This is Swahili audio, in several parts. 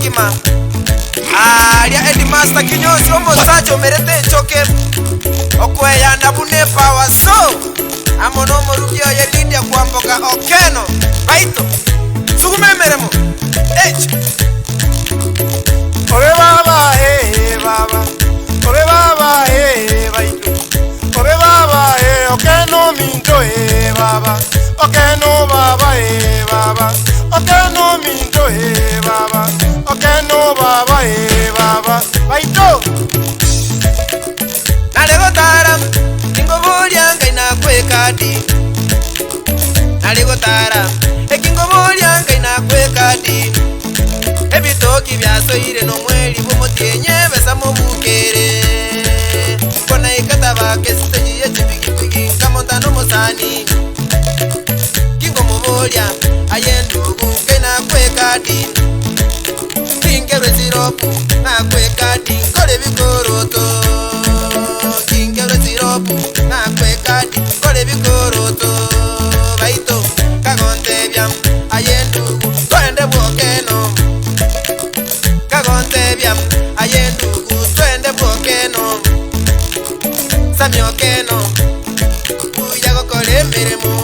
ogima aria Headmaster Kinyozi omosacho merete choke okweya ndabune power so amono morugio ye Lydia kwamboka okeno baito sugumemeremo Obe baba baba Obe baba baito Obe baba okeno minto baba okeno baba baba okeno minto baba okeno baba baba baito Nalego tara kingobolia ngaina kwekadi Nalego tara kingobolia ngaina kwekadi Ebitoki byasoire no mweli bumutenye besa mu bukere Kona ikataba kesite ye tibigi kamonta no musani Kingo mubolia ayendugu ngaina kwekadi Kingere siropu na kwekadi kole bikoroto Kingere siropu na kwekadi kole bikoroto Baito kagonte byam ayendugu twende bokeno Kagonte byam ayendugu twende bokeno Samiokeno uyago kole miremo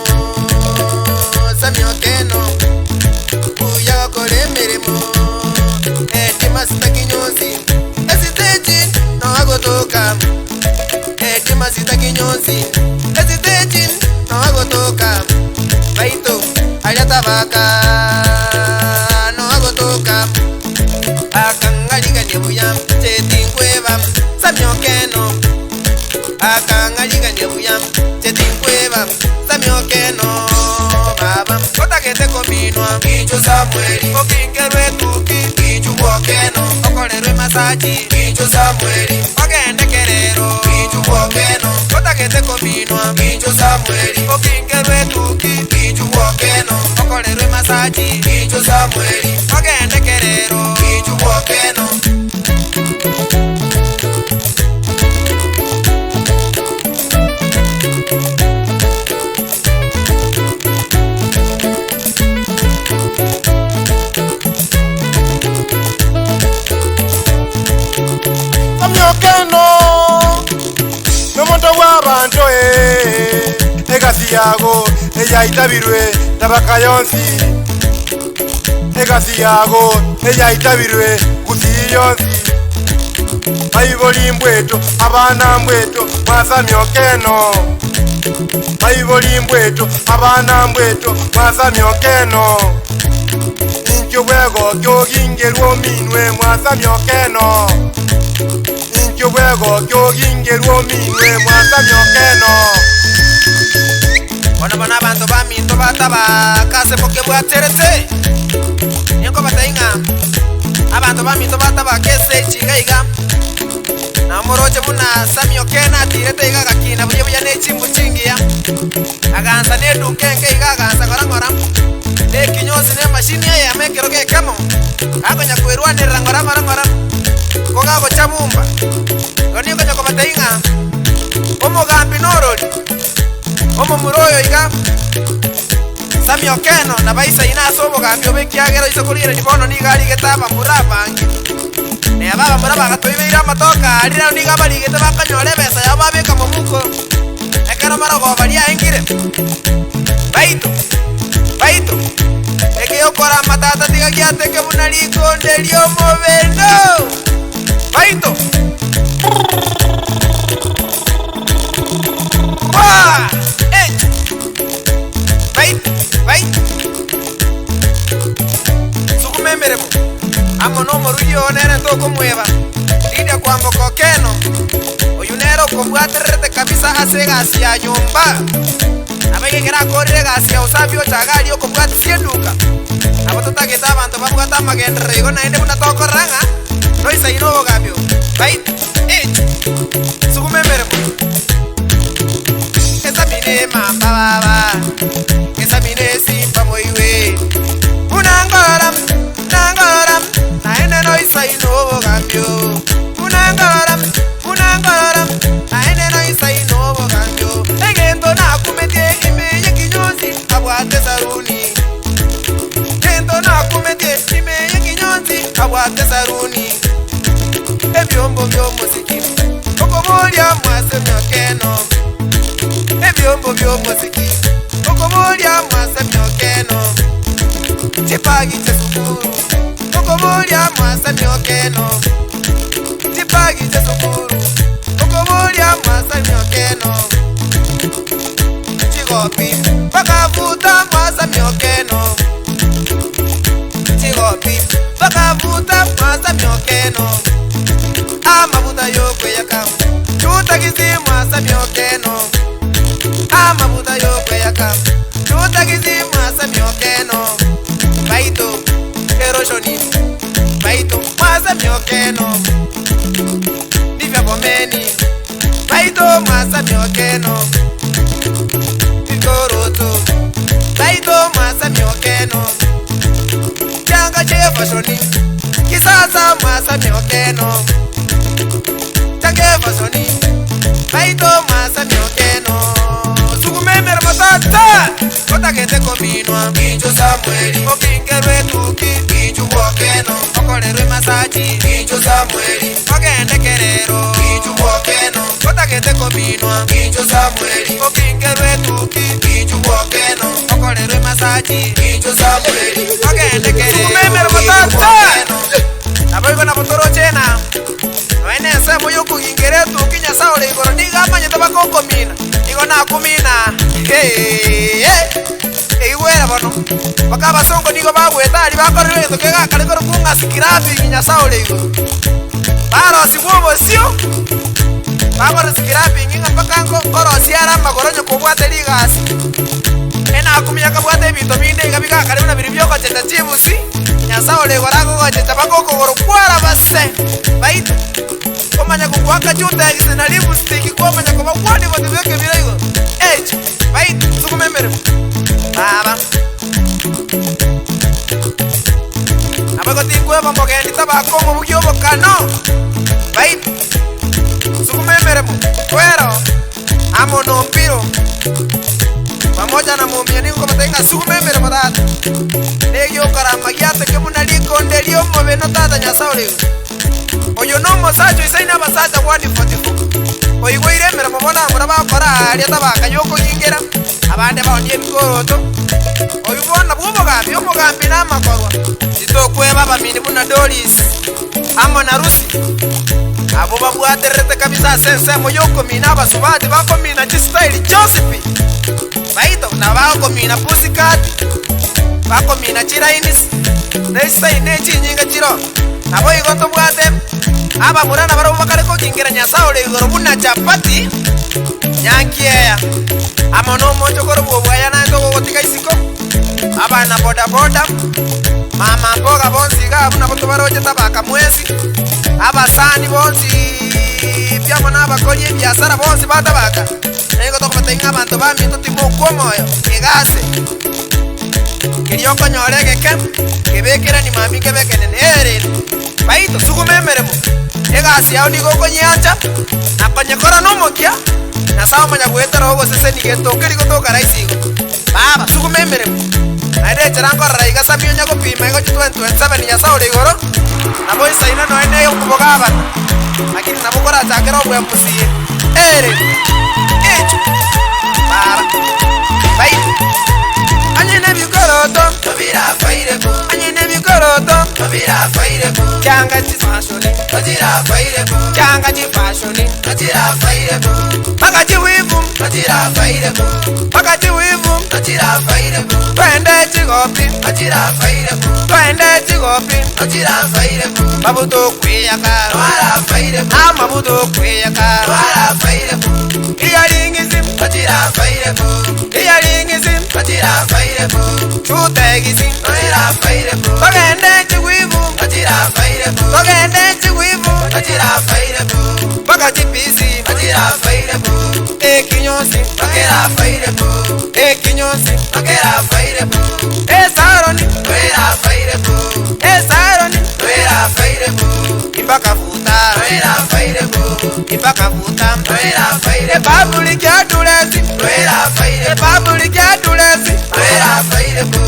Samiokeno uyago kole miremo Headmaster Kinyozi hesitation no agotoka Headmaster Kinyozi hesitation no agotoka Baito ayatabaka no agotoka Akangaliga nebuyam tetinkweba Samiokeno Akangaliga nebuyam tetinkweba Samiokeno baba otakete kominwa Kicho Samueli okingerwe tuki Kichu bokeno okolerwe masaji Kicho Samueli ogende kerero Kichu bokeno otakete kominwa Kicho Samueli okingerwe tuki Kichu bokeno okolerwe masaji Kicho Samueli ogende kerero Kichu bokeno Samiokeno nomonto w'abantu egasi yago eyaitabirwe tabakayonsi egasi yago eyaitabirwe gusiyonsi Maiboli mbweto abana mbweto Samiokeno Maiboli mbweto abana mbweto Samiokeno Inkyo bwego kyogingerwo minwe Samiokeno Inkyo bwego kyogingerwo minwe Samiokeno Bona abantu baminto bataba kase poke bwateretse Nyengo batainga abantu baminto bataba kese chigaiga Namoroje muna Samiokeno atirete igaga kina buye nechimbu chingiya Aganza nedukenge igaga ganza ngorangora Ne Kinyozi ne machine ya mekero ke kemo Akonya kwerwanira ngora Koga go chamumba Goni konya ko batainga Omogambi noroli Omo muroyo iga Samiokeno na baisa inaso omogambi obekiagero isokulire nibono nigali getaba murabangi Ne ababa murabanga toibeira matoka alira niga bali gete bakanyole besa yababeka mu muko Ekero marago bali aingire Baito Eke okora matata tiga kiateke munaliko ndelio movendo Baito Sugumemeremo Amono morugio nere toko mweba Lydia kwamboka okeno Oyunero kobwaterete kabisa asegasi ya nyumba Abegekera korire gasi ya usabio chagali okobwati sieduka Abototageta abantu babwata magendere Igo naende unatoko ranga Noisa inogo gabio Baito Sugumemeremo Esa mine mamba baba Esa mine simba moiwe Unangoram Naende noisa inogo gabio Unangoram Naende noisa inogo gabio Egento na kumetie imeye Kinyozi Abwate saruni Gento na kumetie imeye Kinyozi Abwate mubyo muziki okobulya mwasami okeno chipagi chesukuru okobulya mwasami okeno chipagi chesukuru okobulya mwasami okeno chigopi bakavuta mwasami okeno chigopi bakavuta mwasami okeno amavuta yokweyaka chutagizi mwasami okeno amavuta yokweyaka chutagizi mwasami okeno baito eroshoni baito mwasami okeno nivya bomeni baito mwasami okeno vigoroto baito mwasami okeno changa chefashoni kisasa mwasami okeno change fashoni baito mwasami okeno sukumemera matata kotakete kominwa Kinjo Samueli okingerwe tuki Kinjo Wokeno okolerwe masaji Kinjo Samueli ogende kerero Kinjo Wokeno kotakete kominwa Kinjo Samueli okingerwe tuki Kinjo Wokeno okolerwe masaji Kinjo Samueli ogende kerero sukumemera matata naboigo na botoro chena wene sebo yoku ingere tuki nyasaole igoro niga manyete bakokomina igo nakumina igwera bono bakaba songo nigo bagwetari bakorere to kega kare koro kunga sikirapi nyasaole igoro baro sibubo sio bagoro sikirapi nginga pakango koro siara magoronyo kubwate ligasi ena akumya kabwate bito binde igabiga kare na biribyo ko cheta chibusi nyasaole gorago go cheta bakoko goro kwara base baito komanya kukwaka chuta isina lipstick komanya kuba kwani bote beke biraigo baito sukumemere baba abago tikwe bambogendi tabako mu bugyo bokano baito sukumemere mu kwero amono mpiro pamoja na muumia ningo matenga sukumemere matata negyo karama gyate kemuna likondelio mobe no tata nyasaole oyo no mosacho isaina basacha bwani fotifu oyigwire mera mubona murabakora ali tabaka yoko yingera abande baonye bigoroto oyubona bubogambi omugambi namakorwa sitokweba bamini buna doris amo na rusi abo babwaterete kabisa sense moyoko mina basubati bakomina style Josephine baito na bakomina pussycat bakomina chirainis style ne chinyinga chiro abo igoto bwatem aba murana baro bakare ko kingira nyasaole igoro buna chapati nyankiea amono mocho koro bwaya na to gotika isiko aba na boda boda mama mboga bonzi ga buna botobaro jeta baka mwezi aba sani bonzi pya mona bakoye biasara bonzi batabaka ego to batenga abantu bami to timo komoyo igase kirioko nyorege kem kebekera ni mami kebekene nere baito sukumemere mu egasi yao nigo konyacha na konyekora no mokia na sawa manya gwetera ogo sese ni geto kirigo to karaisigo baba sukumemere mu aide charango raiga samio nyago pima ego 2027 ya sawa igoro na boy saina no ene ukubogaba lakini nabukora chakero bwe mpusie echo baba baito anyene bikoroto tobira faire ko anyene bikoroto tobira faire ko kyanga tisashoni tobira faire ko kyanga tifashoni tobira faire ko bakati wivu tobira faire ko bakati wivu tobira faire ko twende chigopi tobira faire ko twende chigopi tobira faire ko babuto kweyaka twara faire ko amabuto kweyaka twara faire ko iyaringizim tobira faire ko iyaringizim tobira faire ko chutagizim tobira faire ko bagende chiwivu tobira faire ko bagende chiwivu tobira faire ko bagati pisi tobira faire ko ekinyosi tobira faire ko ekinyosi tobira faire ko esaroni tobira faire ko esaroni tobira faire ko imbaka futa tobira faire ko imbaka futa tobira faire babuli kyatulesi tobira faire babuli kyatulesi tobira faire ko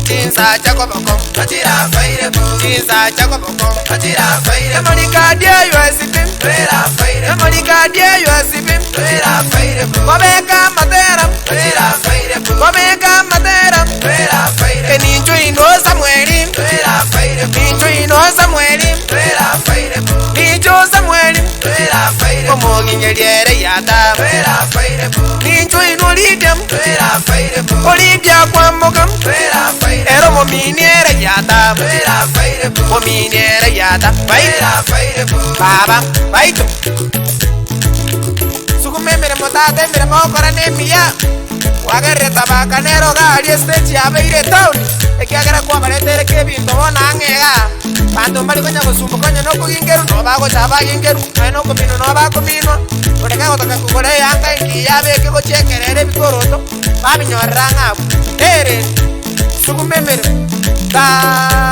Kinsa chako boko atira faire ko Kinsa chako boko atira faire ko Malika dia USP tobira faire ko Malika dia USP Kobeka matera Kobeka matera Eninjo ino Samueli Ninjo ino Samueli Ninjo Samueli Como niñeriere yada Ninjo ino Lidiam Olivia Kwambogam Ero mominiere yada Mominiere yada Baba Baito Sukumemere motate mere mokora nemia Wagere tabaka nero gali estechi abeire town Ekiagera kwa baretere kebinto bona angega Bantu mbali konya kusumbu konya noko gingeru no bago chaba gingeru Aino kumino no bago mino Odeka gotaka kukore yanga ingi yabeke ko chekerere bikoroto Babi nyoranga Ere Sukumemere Ta